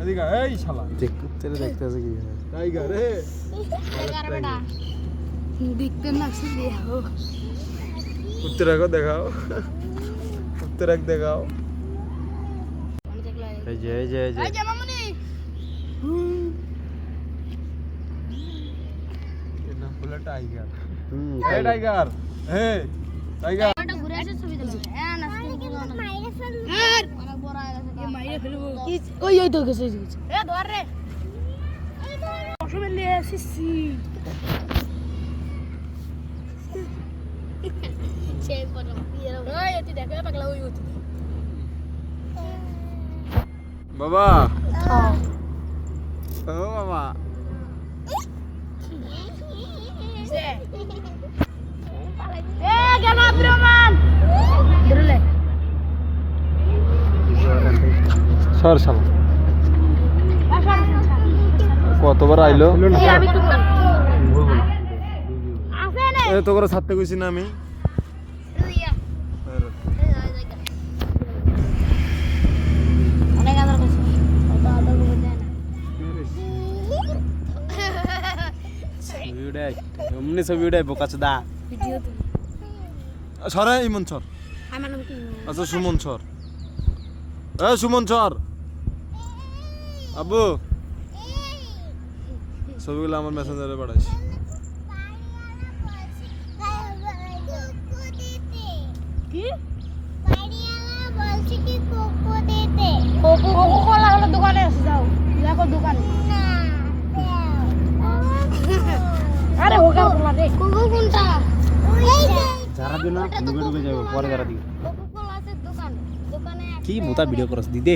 এদিকে এই শালা তেরে দেখতে আছে কি টাইগার রে দেখতে লাগছে দেখো উত্তর রাখো দেখাও উত্তর রাখ দেখাও এই যে এই যে এই যে এই যে মামুনি এর নাম হলো টাইগার এই টাইগার এই টাইগার এটা ঘুরে আসে ছবি তুলবে না মাইরে ফেলবো অনেক বড় হয়ে গেছে মাইরে ফেলবো কি ওই তো গেছে এ ধর রে এই ধর অসমে নিয়ে আসিছি সেই পড়ো ওই এতি দেখো পাগলা ওই ওতি বাবা ও বাবা এ গেল ব্রহ্মান ধরলে সর শালা কতবার আইলো এই আমি তো আছে না এ তো করে ছাড়তে কইছি না আমি অনেক আদর করছে কত আদর করে দেয় না ছবি উড়াই এমনি ছবি উড়াই বোকাচোদা ভিডিও তুলি সরে ইমন সর আমার নাম কি আচ্ছা সুমন সর এ সুমন সর আব্বু ছবিগুলো আমার মেসেঞ্জারে পাঠাইস কি কোকো কোলা হলো দোকানে আছে যাও দেখো দোকানে আরে ওকা কোলা দে কোকো কোনটা এই যে যারা দিও না ডুবে ডুবে যাবো পরে যারা দিও কোকো কোলা আছে দোকানে কি মোটা ভিডিও করছ দিদে